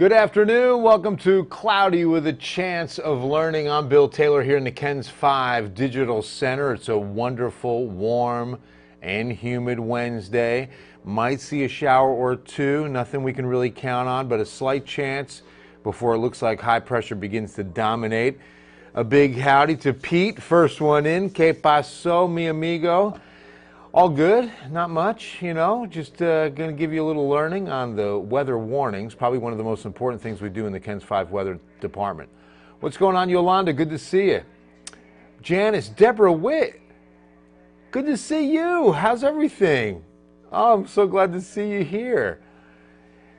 Good afternoon. Welcome to Cloudy with a Chance of Learning. I'm Bill Taylor here in the KENS 5 Digital Center. It's a wonderful, warm, and humid Wednesday. Might see a shower or two. Nothing we can really count on, but a slight chance before it looks like high pressure begins to dominate. A big howdy to Pete. First one in. Que paso, mi amigo? All good, not much, just going to give you a little learning on the weather warnings, probably one of the most important things we do in the KENS 5 weather department. What's going on, Yolanda? Good to see you. Janice, Deborah Witt, good to see you. How's everything? Oh, I'm so glad to see you here.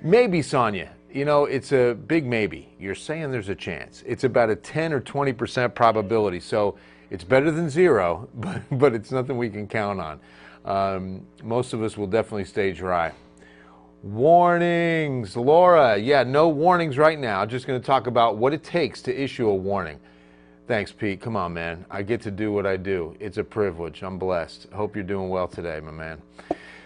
Maybe, Sonia, it's a big maybe. You're saying there's a chance. It's about a 10 or 20% probability, so it's better than zero, but it's nothing we can count on. Most of us will definitely stay dry. Warnings, Laura. Yeah, no warnings right now. Just going to talk about what it takes to issue a warning. Thanks, Pete. Come on, man. I get to do what I do. It's a privilege. I'm blessed. Hope you're doing well today, my man.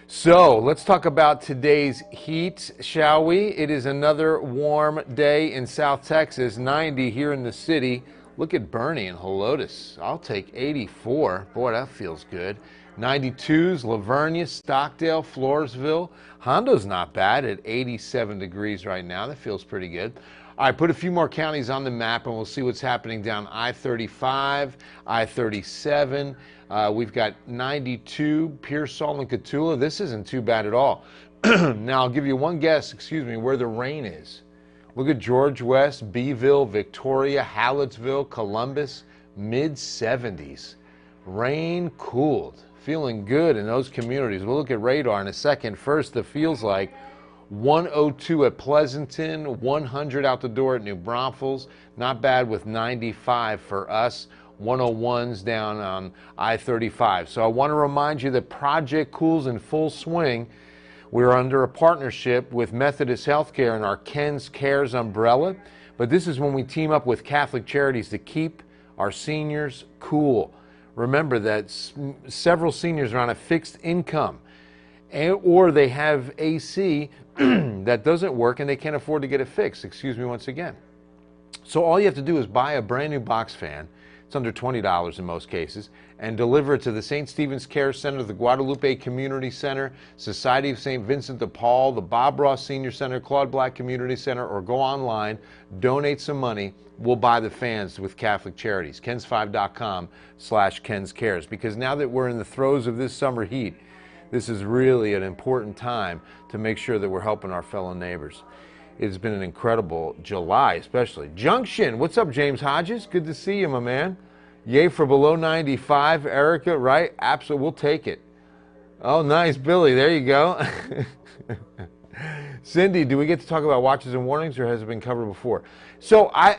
So let's talk about today's heat, shall we? It is another warm day in South Texas, 90 here in the city. Look at Bernie and Helotes. I'll take 84. Boy, that feels good. 92s, Lavernia, Stockdale, Floresville. Hondo's not bad at 87 degrees right now. That feels pretty good. All right, put a few more counties on the map and we'll see what's happening down I-35, I-37. We've got 92, Pearsall and Cotulla. This isn't too bad at all. Now, I'll give you one guess, where the rain is. Look at George West, Beeville, Victoria, Hallettsville, Columbus, mid-70s. Rain cooled. Feeling good in those communities. We'll look at radar in a second. First, the feels like 102 at Pleasanton, 100 out the door at New Braunfels. Not bad with 95 for us. 101s down on I-35. So I want to remind you that Project Cool's in full swing. We're under a partnership with Methodist Healthcare and our KENS Cares umbrella. But this is when we team up with Catholic Charities to keep our seniors cool. Remember that several seniors are on a fixed income or they have AC that doesn't work and they can't afford to get it fixed. Excuse me once again. So all you have to do is buy a brand new box fan. It's under $20 in most cases, and deliver it to the St. Stephen's Care Center, the Guadalupe Community Center, Society of St. Vincent de Paul, the Bob Ross Senior Center, Claude Black Community Center, or go online, donate some money. We'll buy the fans with Catholic Charities. KENS5.com/KENSCares. Because now that we're in the throes of this summer heat, this is really an important time to make sure that we're helping our fellow neighbors. It's been an incredible July, especially. Junction, what's up, James Hodges? Good to see you, my man. Yay for below 95, Erica, right? Absolutely, we'll take it. Oh, nice, Billy, there you go. Cindy, do we get to talk about watches and warnings, or has it been covered before? So I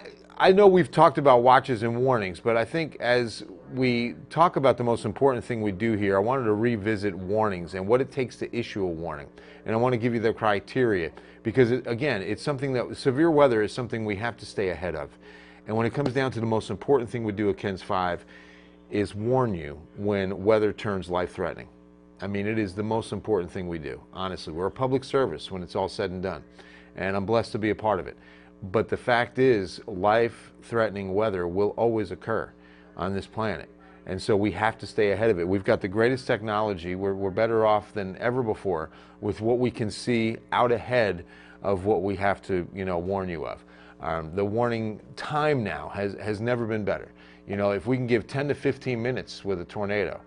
know we've talked about watches and warnings, but I think as we talk about the most important thing we do here, I wanted to revisit warnings and what it takes to issue a warning. And I want to give you the criteria because, again, it's something that severe weather is something we have to stay ahead of. And when it comes down to the most important thing we do at KENS 5 is warn you when weather turns life-threatening. I mean, it is the most important thing we do, honestly. We're a public service when it's all said and done, and I'm blessed to be a part of it. But the fact is, life-threatening weather will always occur on this planet. And so we have to stay ahead of it. We've got the greatest technology. We're better off than ever before with what we can see out ahead of what we have to, warn you of. The warning time now has never been better. If we can give 10 to 15 minutes with a tornado,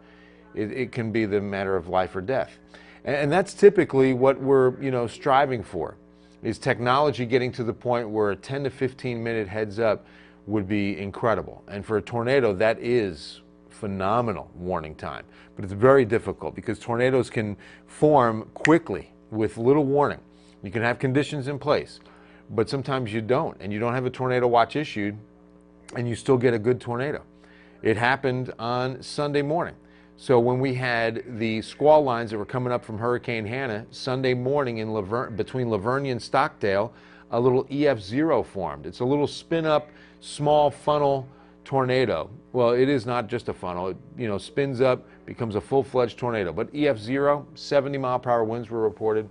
it can be the matter of life or death. And that's typically what we're, striving for, is technology getting to the point where a 10 to 15 minute heads up would be incredible. And for a tornado, that is phenomenal warning time. But it's very difficult because tornadoes can form quickly with little warning. You can have conditions in place, but sometimes you don't, and you don't have a tornado watch issued, and you still get a good tornado. It happened on Sunday morning. So when we had the squall lines that were coming up from Hurricane Hannah, Sunday morning in between Lavernia and Stockdale, a little EF0 formed. It's a little spin-up, small funnel tornado. Well, it is not just a funnel. It spins up, becomes a full-fledged tornado. But EF0, 70-mile-per-hour winds were reported.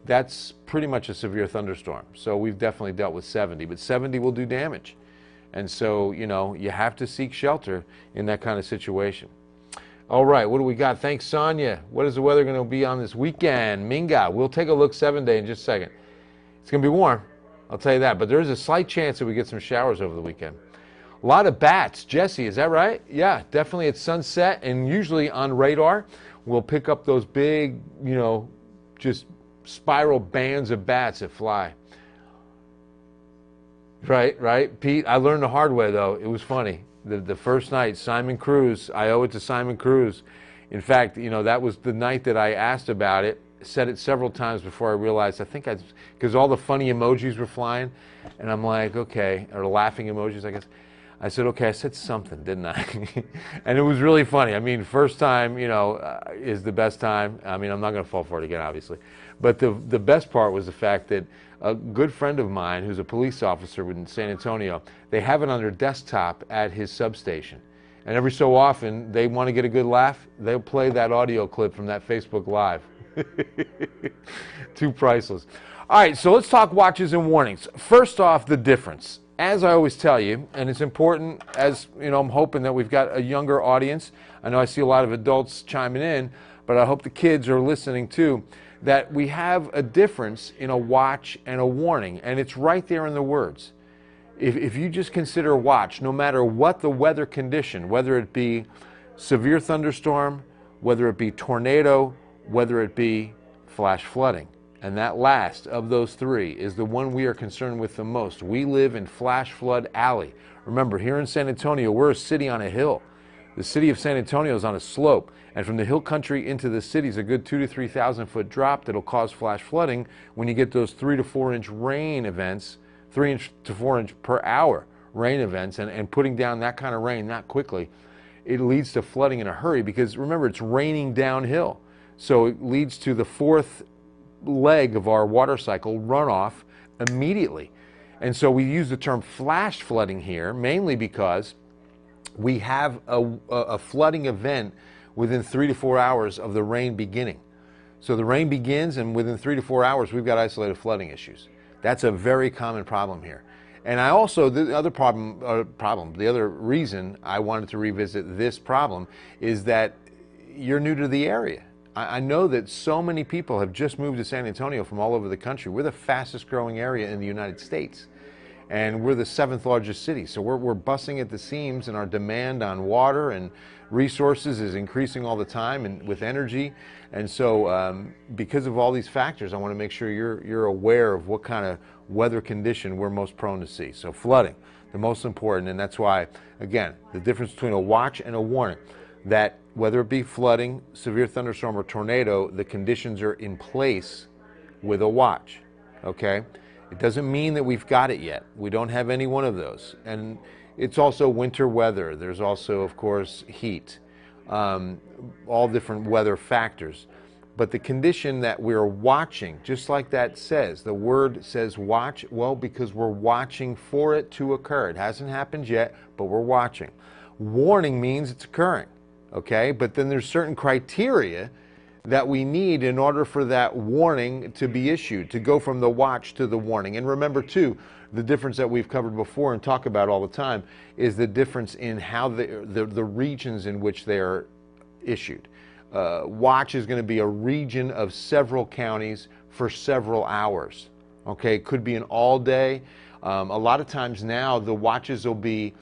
that's pretty much a severe thunderstorm. So we've definitely dealt with 70, but 70 will do damage. And so, you know, you have to seek shelter in that kind of situation. All right, what do we got? Thanks, Sonia. What is the weather going to be on this weekend? Minga, we'll take a look 7-day in just a second. It's going to be warm, I'll tell you that, but there is a slight chance that we get some showers over the weekend. A lot of bats. Jesse, is that right? Yeah, definitely at sunset, and usually on radar, we'll pick up those big, you know, just spiral bands of bats that fly. Right, Pete? I learned the hard way, though. It was funny. The first night, Simon Cruz, I owe it to Simon Cruz. In fact, you know, that was the night that I asked about it, said it several times before I realized, because all the funny emojis were flying, and I'm like, okay, or laughing emojis, I guess. I said, okay, I said something, didn't I? And it was really funny. I mean, first time, you know, is the best time. I mean, I'm not going to fall for it again, obviously. But the best part was the fact that a good friend of mine who's a police officer in San Antonio, they have it on their desktop at his substation. And every so often, they want to get a good laugh, they'll play that audio clip from that Facebook Live. Too priceless. All right, so let's talk watches and warnings. First off, the difference. As I always tell you, and it's important, as you know, I'm hoping that we've got a younger audience. I know I see a lot of adults chiming in, but I hope the kids are listening too, that we have a difference in a watch and a warning, and it's right there in the words. If you just consider a watch, no matter what the weather condition, whether it be severe thunderstorm, whether it be tornado, whether it be flash flooding, and that last of those three is the one we are concerned with the most. We live in Flash Flood Alley. Remember, here in San Antonio, we're a city on a hill. The city of San Antonio is on a slope, and from the hill country into the city is a good 2,000 to 3,000 foot drop that'll cause flash flooding when you get those 3 to 4 inch rain events, 3 inch to 4 inch per hour rain events, and putting down that kind of rain that quickly, it leads to flooding in a hurry because remember, it's raining downhill. So it leads to the fourth leg of our water cycle runoff immediately. And so we use the term flash flooding here mainly because we have a flooding event within 3 to 4 hours of the rain beginning. So the rain begins, and within 3 to 4 hours, we've got isolated flooding issues. That's a very common problem here. And I also, the other reason I wanted to revisit this problem is that you're new to the area. I know that so many people have just moved to San Antonio from all over the country. We're the fastest growing area in the United States. And we're the 7th largest city. So we're busting at the seams, and our demand on water and resources is increasing all the time, and with energy. And so because of all these factors, I want to make sure you're aware of what kind of weather condition we're most prone to see. So flooding, the most important, and that's why, again, the difference between a watch and a warning, that whether it be flooding, severe thunderstorm, or tornado, the conditions are in place with a watch, okay? It doesn't mean that we've got it yet. We don't have any one of those. And it's also winter weather. There's also, of course, heat, all different weather factors. But the condition that we're watching, just like that says, the word says watch, well, because we're watching for it to occur. It hasn't happened yet, but we're watching. Warning means it's occurring, okay? But then there's certain criteria that we need in order for that warning to be issued, to go from the watch to the warning. And remember, too, the difference that we've covered before and talk about all the time is the difference in how the regions in which they are issued. Watch is going to be a region of several counties for several hours. Okay, it could be an all day. A lot of times now the watches will be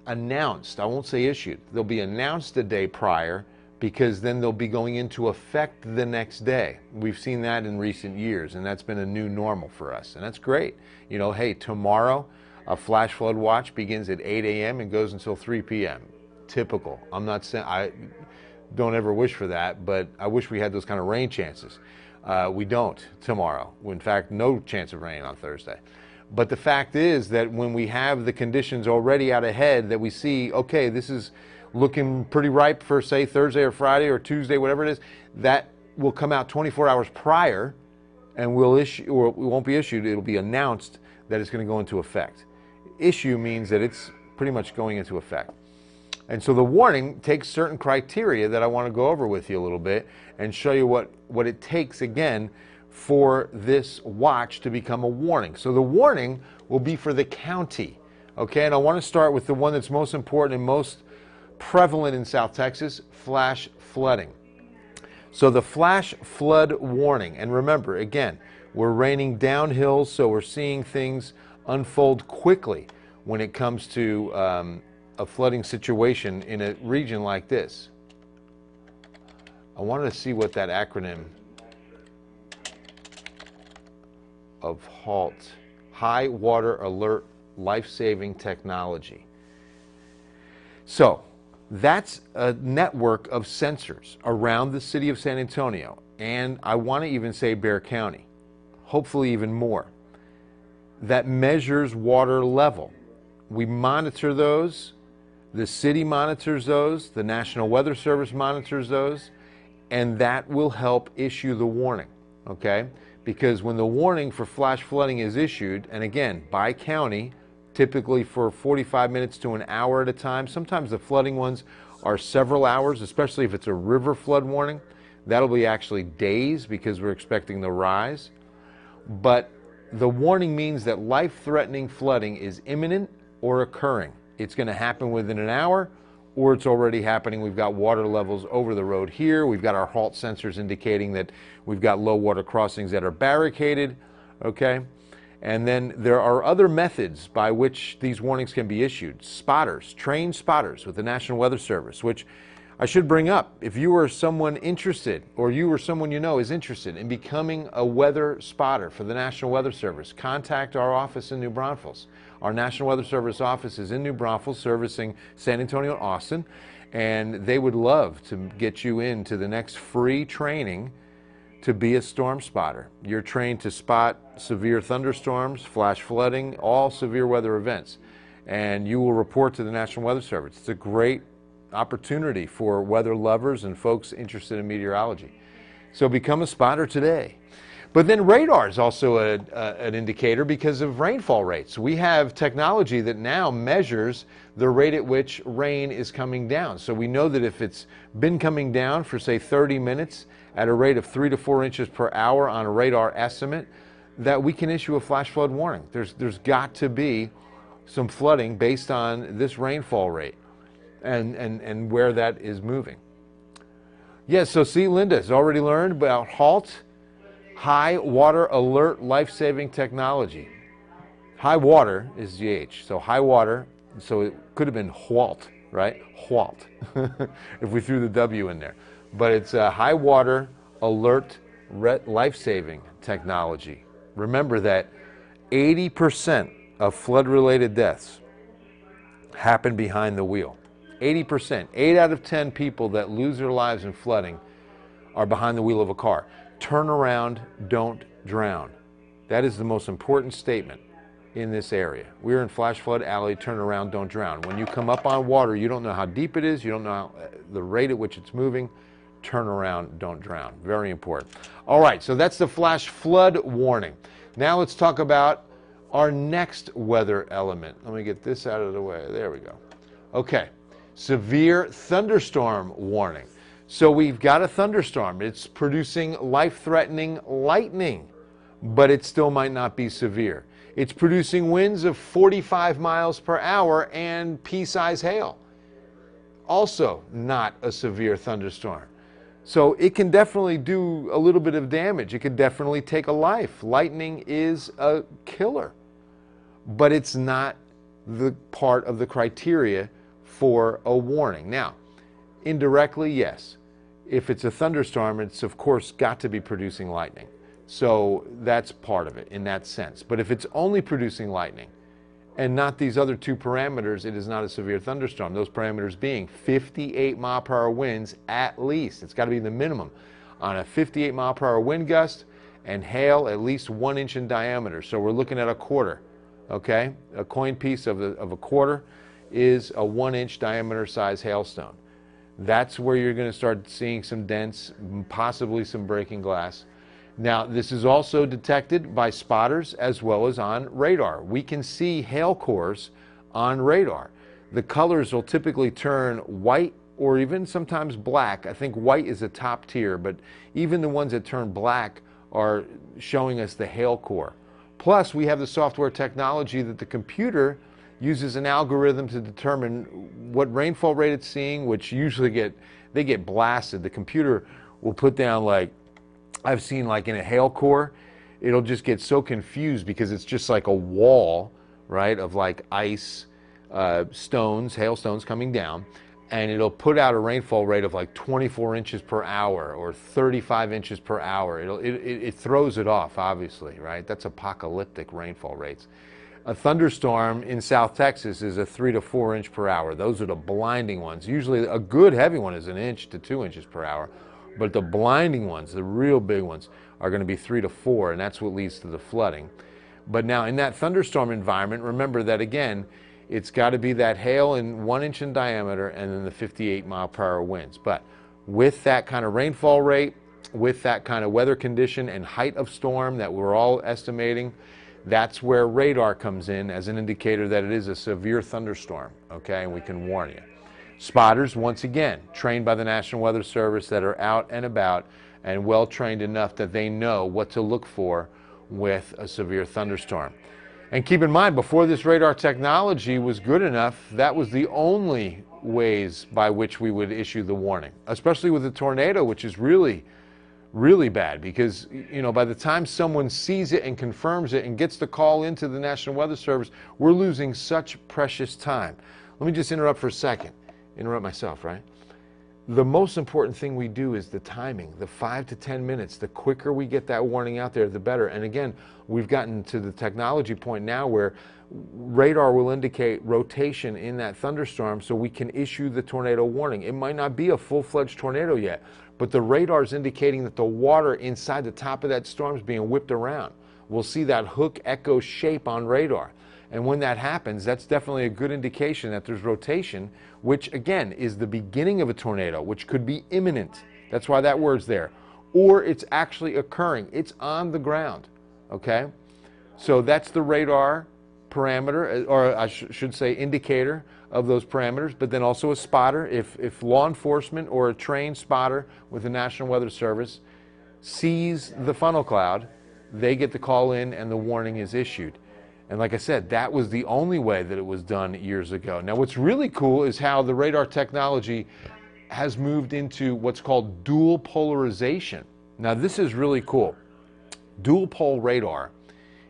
announced. I won't say issued. They'll be announced a day prior, because then they'll be going into effect the next day. We've seen that in recent years, and that's been a new normal for us, and that's great. You know, hey, tomorrow a flash flood watch begins at 8 a.m. and goes until 3 p.m. Typical. I'm not saying, I don't ever wish for that, but I wish we had those kind of rain chances. We don't tomorrow. In fact, no chance of rain on Thursday. But the fact is that when we have the conditions already out ahead, that we see, okay, this is looking pretty ripe for, say, Thursday or Friday or Tuesday, whatever it is, that will come out 24 hours prior, and we'll issue, or it won't be issued, it'll be announced that it's going to go into effect. Issue means that it's pretty much going into effect. And so the warning takes certain criteria that I want to go over with you a little bit and show you what it takes, again, for this watch to become a warning. So the warning will be for the county, okay? And I want to start with the one that's most important and most prevalent in South Texas, flash flooding. So the flash flood warning, and remember, again, we're raining downhill, so we're seeing things unfold quickly when it comes to a flooding situation in a region like this. I wanted to see what that acronym of HALT, High Water Alert Life-Saving Technology. So that's a network of sensors around the city of San Antonio, and I want to even say Bexar County, hopefully even more, that measures water level. We monitor those, the city monitors those, the National Weather Service monitors those, and that will help issue the warning, okay? Because when the warning for flash flooding is issued, and again, by county, typically for 45 minutes to an hour at a time, sometimes the flooding ones are several hours, especially if it's a river flood warning. That'll be actually days because we're expecting the rise. But the warning means that life-threatening flooding is imminent or occurring. It's going to happen within an hour, or it's already happening. We've got water levels over the road here. We've got our HALT sensors indicating that we've got low water crossings that are barricaded, okay? And then there are other methods by which these warnings can be issued. Spotters, trained spotters with the National Weather Service, which I should bring up. If you are someone interested, or you or someone you know is interested in becoming a weather spotter for the National Weather Service, contact our office in New Braunfels. Our National Weather Service office is in New Braunfels, servicing San Antonio and Austin, and they would love to get you into the next free training to be a storm spotter. You're trained to spot severe thunderstorms, flash flooding, all severe weather events, and you will report to the National Weather Service. It's a great opportunity for weather lovers and folks interested in meteorology. So become a spotter today. But then radar is also an indicator because of rainfall rates. We have technology that now measures the rate at which rain is coming down. So we know that if it's been coming down for, say, 30 minutes at a rate of 3 to 4 inches per hour on a radar estimate, that we can issue a flash flood warning. There's got to be some flooding based on this rainfall rate and where that is moving. Yes, so see, Linda has already learned about HALT, High Water Alert Life-Saving Technology. High water is GH, so high water, so it could have been HWALT, right? HWALT, if we threw the W in there. But it's a High Water Alert Life-Saving Technology. Remember that 80% of flood-related deaths happen behind the wheel. 80%, 8 out of 10 people that lose their lives in flooding are behind the wheel of a car. Turn around, don't drown. That is the most important statement in this area. We're in flash flood alley, turn around, don't drown. When you come up on water, you don't know how deep it is, you don't know the rate at which it's moving. Turn around, don't drown. Very important. All right, so that's the flash flood warning. Now let's talk about our next weather element. Let me get this out of the way. There we go. Okay, severe thunderstorm warning. So we've got a thunderstorm. It's producing life-threatening lightning, but it still might not be severe. It's producing winds of 45 miles per hour and pea-size hail. Also not a severe thunderstorm. So it can definitely do a little bit of damage. It could definitely take a life. Lightning is a killer, but it's not the part of the criteria for a warning. Now, indirectly, yes. If it's a thunderstorm, it's of course got to be producing lightning. So that's part of it in that sense. But if it's only producing lightning and not these other two parameters, it is not a severe thunderstorm. Those parameters being 58 mile per hour winds at least. It's got to be the minimum on a 58 mile per hour wind gust, and hail at least 1 inch in diameter. So we're looking at a quarter, okay? A coin piece of a quarter is a 1 inch diameter size hailstone. That's where you're going to start seeing some dents, possibly some breaking glass. Now, this is also detected by spotters as well as on radar. We can see hail cores on radar. The colors will typically turn white or even sometimes black. I think white is a top tier, but even the ones that turn black are showing us the hail core. Plus, we have the software technology that the computer uses an algorithm to determine what rainfall rate it's seeing, which usually they get blasted. The computer will put down, like I've seen, like in a hail core, it'll just get so confused because it's just like a wall, right, of like ice, stones, hailstones coming down, and it'll put out a rainfall rate of like 24 inches per hour or 35 inches per hour. It throws it off, obviously, right? That's apocalyptic rainfall rates. A thunderstorm in South Texas is a 3 to 4 inch per hour. Those are the blinding ones. Usually a good heavy one is 1 inch to 2 inches per hour, but the blinding ones, the real big ones, are going to be 3 to 4, and that's what leads to the flooding. But now in that thunderstorm environment, remember that again, it's got to be that hail in 1 inch in diameter and then the 58-mile-per-hour winds. But with that kind of rainfall rate, with that kind of weather condition and height of storm that we're all estimating, that's where radar comes in as an indicator that it is a severe thunderstorm, okay, and we can warn you. Spotters, once again, trained by the National Weather Service, that are out and about and well trained enough that they know what to look for with a severe thunderstorm. And keep in mind, before this radar technology was good enough, that was the only ways by which we would issue the warning, especially with a tornado, which is really, really bad because, you know, by the time someone sees it and confirms it and gets the call into the National Weather Service, we're losing such precious time. Let me just interrupt for a second. Interrupt myself, right? The most important thing we do is the timing, the 5 to 10 minutes. The quicker we get that warning out there, the better. And again, we've gotten to the technology point now where radar will indicate rotation in that thunderstorm so we can issue the tornado warning. It might not be a full-fledged tornado yet, but the radar is indicating that the water inside the top of that storm is being whipped around. We'll see that hook echo shape on radar. And when that happens, that's definitely a good indication that there's rotation, which again is the beginning of a tornado, which could be imminent. That's why that word's there. Or it's actually occurring. It's on the ground, okay? So that's the radar parameter, or I should say indicator of those parameters, but then also a spotter. If law enforcement or a trained spotter with the National Weather Service sees the funnel cloud, they get the call in and the warning is issued. And like I said, that was the only way that it was done years ago. Now, what's really cool is how the radar technology has moved into what's called dual polarization. Now, this is really cool. Dual pole radar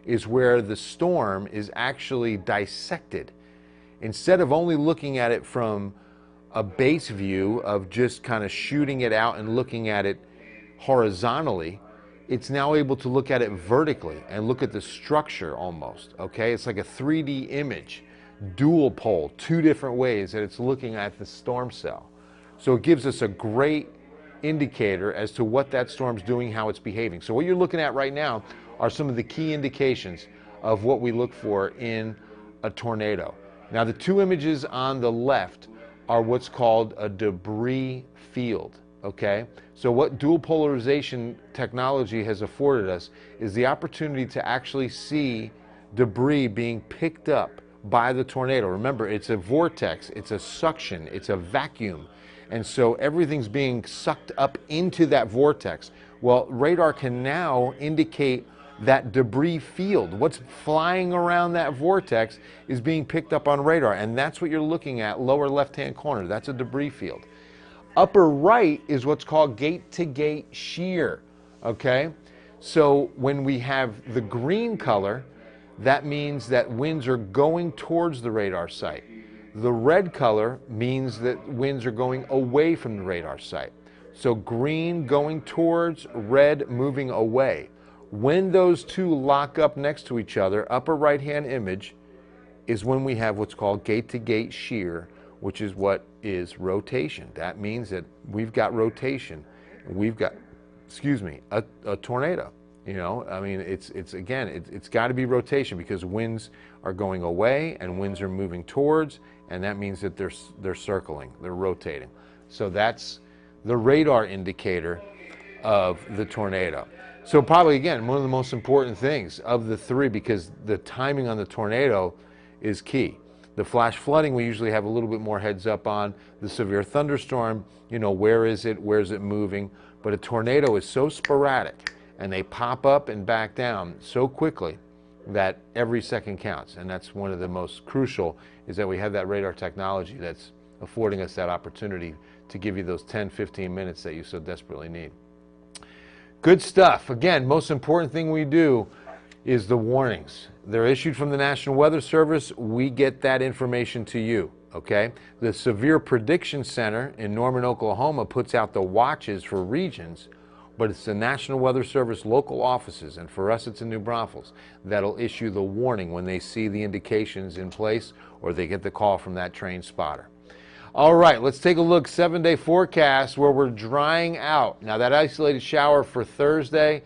is where the storm is actually dissected. Instead of only looking at it from a base view of just kind of shooting it out and looking at it horizontally, it's now able to look at it vertically and look at the structure almost, okay? It's like a 3D image, dual pole, two different ways that it's looking at the storm cell. So it gives us a great indicator as to what that storm's doing, how it's behaving. So what you're looking at right now are some of the key indications of what we look for in a tornado. Now, the two images on the left are what's called a debris field. Okay, so what dual polarization technology has afforded us is the opportunity to actually see debris being picked up by the tornado. Remember, it's a vortex, it's a suction, it's a vacuum, and so everything's being sucked up into that vortex. Well, radar can now indicate that debris field. What's flying around that vortex is being picked up on radar, and that's what you're looking at, lower left-hand corner. That's a debris field. Upper right is what's called gate-to-gate shear, okay? So when we have the green color, that means that winds are going towards the radar site. The red color means that winds are going away from the radar site. So green going towards, red moving away. When those two lock up next to each other, upper right-hand image, is when we have what's called gate-to-gate shear, which is what is rotation. That means that we've got rotation. We've got, a tornado. You know, I mean, it's got to be rotation because winds are going away and winds are moving towards, and that means that they're circling, they're rotating. So that's the radar indicator of the tornado. So probably, again, one of the most important things of the three, because the timing on the tornado is key. The flash flooding, we usually have a little bit more heads up on. The severe thunderstorm, you know, where is it moving? But a tornado is so sporadic and they pop up and back down so quickly that every second counts. And that's one of the most crucial, is that we have that radar technology that's affording us that opportunity to give you those 10, 15 minutes that you so desperately need. Good stuff. Again, most important thing we do is the warnings. They're issued from the National Weather Service. We get that information to you, okay? The Severe Prediction Center in Norman, Oklahoma puts out the watches for regions, but it's the National Weather Service local offices, and for us it's in New Braunfels, that'll issue the warning when they see the indications in place or they get the call from that trained spotter. All right, let's take a look. 7-day forecast where we're drying out. Now that isolated shower for Thursday,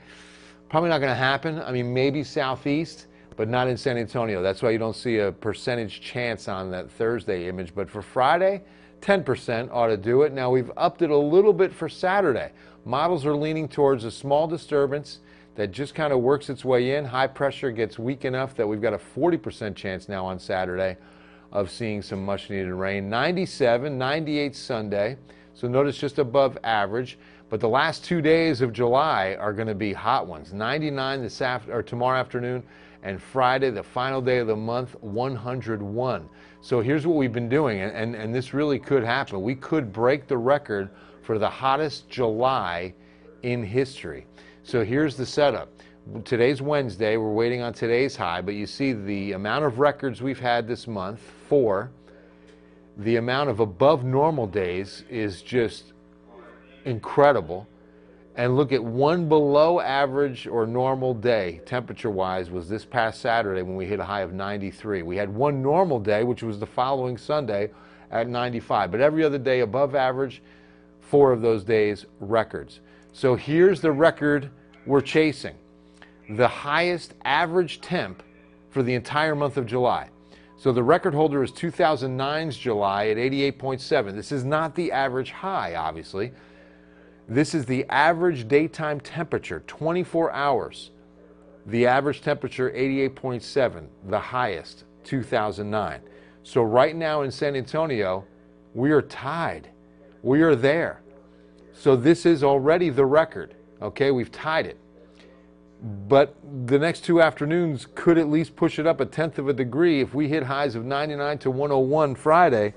probably not going to happen. I mean, maybe southeast, but not in San Antonio. That's why you don't see a percentage chance on that Thursday image. But for Friday, 10% ought to do it. Now we've upped it a little bit for Saturday. Models are leaning towards a small disturbance that just kind of works its way in. High pressure gets weak enough that we've got a 40% chance now on Saturday of seeing some much needed rain. 97, 98 Sunday, so notice just above average. But the last 2 days of July are going to be hot ones. 99 tomorrow afternoon, and Friday, the final day of the month, 101. So here's what we've been doing, and this really could happen. We could break the record for the hottest July in history. So here's the setup. Today's Wednesday, we're waiting on today's high, but you see the amount of records we've had this month, 4. The amount of above normal days is just incredible. And look at one below average or normal day, temperature-wise, was this past Saturday when we hit a high of 93. We had one normal day, which was the following Sunday, at 95. But every other day above average, 4 of those days records. So here's the record we're chasing. The highest average temp for the entire month of July. So the record holder is 2009's July at 88.7. This is not the average high, obviously. This is the average daytime temperature, 24 hours. The average temperature, 88.7, the highest, 2009. So right now in San Antonio, we are tied. We are there. So this is already the record, okay? We've tied it. But the next 2 afternoons could at least push it up a 1/10 of a degree. If we hit highs of 99 to 101 Friday,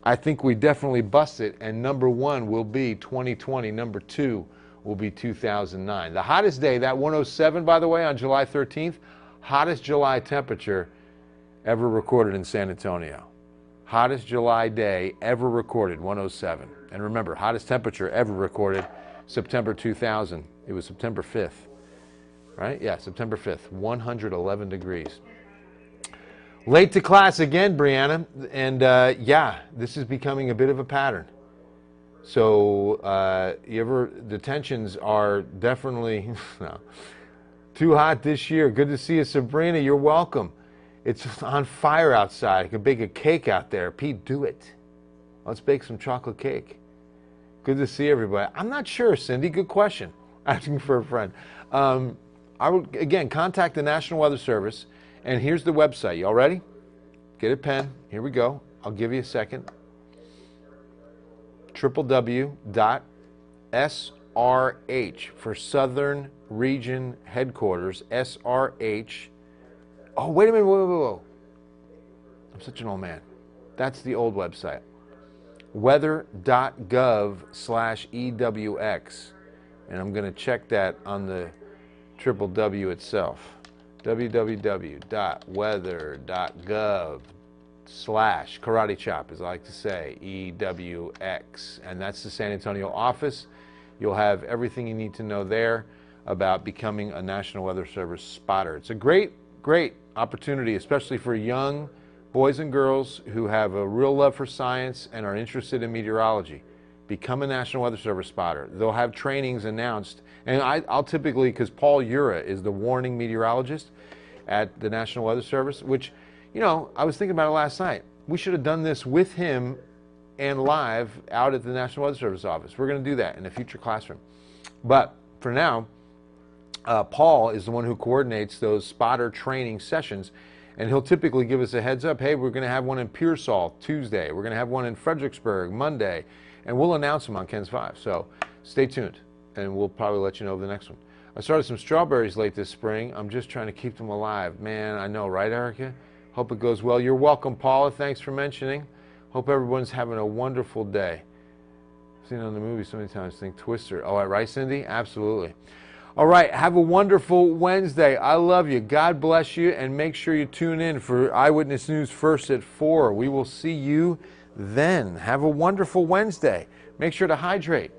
I think we definitely bust it, and number 1 will be 2020. Number 2 will be 2009. The hottest day, that 107, by the way, on July 13th, hottest July temperature ever recorded in San Antonio. Hottest July day ever recorded, 107. And remember, hottest temperature ever recorded, September 2000. It was September 5th. Right? Yeah, September 5th, 111 degrees. Late to class again, Brianna, and yeah, this is becoming a bit of a pattern. So the tensions are definitely no, too hot this year. Good to see you, Sabrina. You're welcome. It's on fire outside. I could bake a cake out there. Pete, do it. Let's bake some chocolate cake. Good to see everybody. I'm not sure, Cindy. Good question. Asking for a friend. I would, again, contact the National Weather Service, and here's the website. Y'all ready? Get a pen. Here we go. I'll give you a second. www.srh for Southern Region Headquarters, SRH. Oh, wait a minute. Whoa. I'm such an old man. That's the old website. weather.gov/EWX. And I'm going to check that on the W itself. www.weather.gov/karate chop, as I like to say, EWX. And that's the San Antonio office. You'll have everything you need to know there about becoming a National Weather Service spotter. It's a great opportunity, especially for young boys and girls who have a real love for science and are interested in meteorology. Become a National Weather Service spotter. They'll have trainings announced. And I'll typically, because Paul Ura is the warning meteorologist at the National Weather Service, which, you know, I was thinking about it last night. We should have done this with him and live out at the National Weather Service office. We're going to do that in a future classroom. But for now, Paul is the one who coordinates those spotter training sessions, and he'll typically give us a heads up. Hey, we're going to have one in Pearsall Tuesday. We're going to have one in Fredericksburg Monday, and we'll announce them on Ken's 5. So stay tuned, and we'll probably let you know of the next one. I started some strawberries late this spring. I'm just trying to keep them alive. Man, I know, right, Erica? Hope it goes well. You're welcome, Paula. Thanks for mentioning. Hope everyone's having a wonderful day. I've seen it on the movie so many times. Think Twister. Oh, right, Cindy? Absolutely. All right, have a wonderful Wednesday. I love you. God bless you, and make sure you tune in for Eyewitness News First at 4. We will see you then. Have a wonderful Wednesday. Make sure to hydrate.